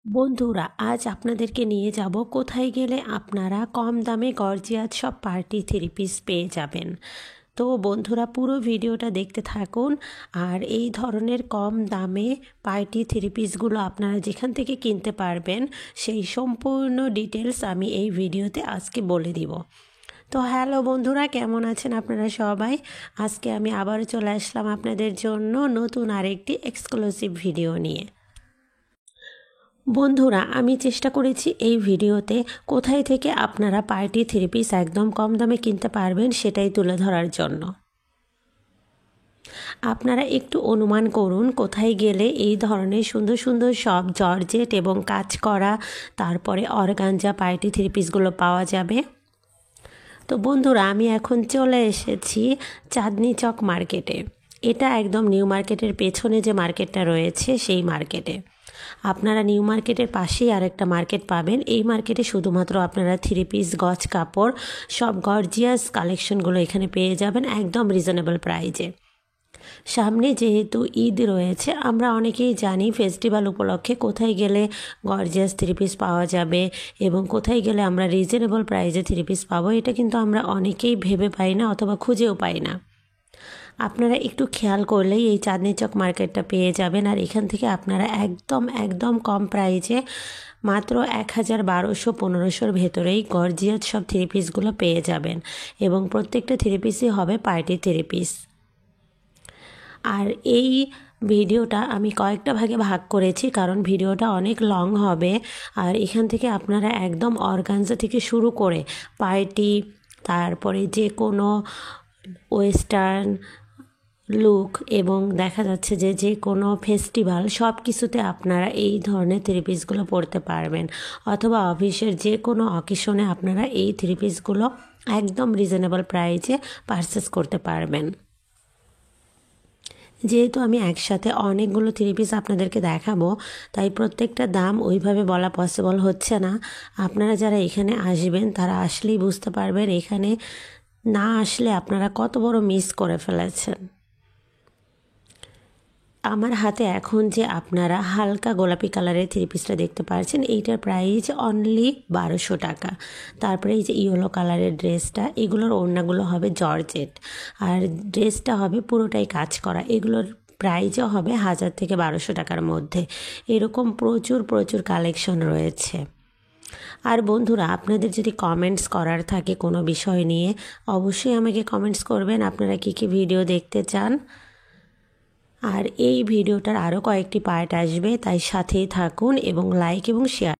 বন্ধুরা, আজ আপনাদেরকে নিয়ে যাব কোথায় গেলে আপনারা কম দামে গর্জিয়াস সব পার্টি থ্রি পিস পেয়ে যাবেন। তো বন্ধুরা, পুরো ভিডিওটা দেখতে থাকুন। আর এই ধরনের কম দামে পার্টি থ্রি পিসগুলো আপনারা যেখান থেকে কিনতে পারবেন সেই সম্পূর্ণ ডিটেলস আমি এই ভিডিওতে আজকে বলে দিব। তো হ্যালো বন্ধুরা, কেমন আছেন আপনারা সবাই? আজকে আমি আবারও চলে আসলাম আপনাদের জন্য নতুন আরেকটি এক্সক্লুসিভ ভিডিও নিয়ে। বন্ধুরা, আমি চেষ্টা করেছি এই ভিডিওতে কোথায় থেকে আপনারা পার্টি থ্রি পিস একদম কম দামে কিনতে পারবেন সেটাই তুলে ধরার জন্য। আপনারা একটু অনুমান করুন কোথায় গেলে এই ধরনের সুন্দর সুন্দর সব জর্জেট এবং কাজ করা তারপরে অর্গানজা পার্টি থ্রি পিসগুলো পাওয়া যাবে। তো বন্ধুরা, আমি এখন চলে এসেছি চাঁদনি চক মার্কেটে। এটা একদম নিউ মার্কেটের পেছনে যে মার্কেটটা রয়েছে সেই মার্কেটে। আপনারা নিউ মার্কেটের পাশেই আরেকটা মার্কেট পাবেন। এই মার্কেটে শুধুমাত্র আপনারা থ্রি পিস, গজ কাপড়, সব গর্জিয়াস কালেকশনগুলো এখানে পেয়ে যাবেন একদম রিজনেবল প্রাইজে। সামনে যেহেতু ঈদ রয়েছে, আমরা অনেকেই জানি ফেস্টিভ্যাল উপলক্ষে কোথায় গেলে গর্জিয়াস থ্রি পিস পাওয়া যাবে এবং কোথায় গেলে আমরা রিজনেবল প্রাইজে থ্রি পিস পাবো, এটা কিন্তু আমরা অনেকেই ভেবে পাই না অথবা খুঁজেও পাই না। আপনারা একটু খেয়াল করলেই এই চাঁদনি চক মার্কেটটা পেয়ে যাবেন। আর এখান থেকে আপনারা একদম কম প্রাইজে মাত্র ১,১২০০-১৫০০-র ভেতরেই গর্জিয়াস সব থ্রি পিসগুলো পেয়ে যাবেন এবং প্রত্যেকটা থ্রি পিসই হবে পার্টি থ্রি পিস। আর এই ভিডিওটা আমি কয়েকটা ভাগে ভাগ করেছি কারণ ভিডিওটা অনেক লং হবে। আর এখান থেকে আপনারা একদম অর্গানজা থেকে শুরু করে পার্টি, তারপরে যে কোনো ওয়েস্টার্ন লুক এবং দেখা যাচ্ছে যে কোনো ফেস্টিভ্যাল সব কিছুতে আপনারা এই ধরনের থ্রি পিসগুলো পরতে পারবেন, অথবা অফিসের যে কোনো অকেশনে আপনারা এই থ্রি পিসগুলো একদম রিজনেবল প্রাইসে পারচেস করতে পারবেন। যেহেতু আমি একসাথে অনেকগুলো থ্রি পিস আপনাদেরকে দেখাবো, তাই প্রত্যেকটা দাম ওইভাবে বলা পসিবল হচ্ছে না। আপনারা যারা এখানে আসবেন তারা আসলেই বুঝতে পারবেন, এখানে না আসলে আপনারা কত বড় মিস করে ফেলেছেন। আমার হাতে এখন যে আপনারা হালকা গোলাপি কালারের থ্রি পিসটা দেখতে পাচ্ছেন, এইটার প্রাইস অনলি ১২০০ টাকা। তারপরে এই যে ইয়েলো কালারের ড্রেসটা, এগুলোর ওড়নাগুলো হবে জর্জেট আর ড্রেসটা হবে পুরোটাই কাজ করা। এগুলোর প্রাইসও হবে ১,০০০ থেকে ১২০০ টাকার মধ্যে। এরকম প্রচুর কালেকশন রয়েছে। আর বন্ধুরা, আপনাদের যদি কমেন্টস করার থাকে কোনো বিষয় নিয়ে, অবশ্যই আমাকে কমেন্টস করবেন আপনারা কী ভিডিও দেখতে চান। আর এই ভিডিওটার আরও কয়েকটি পার্ট আসবে, তাই সাথেই থাকুন এবং লাইক এবং শেয়ার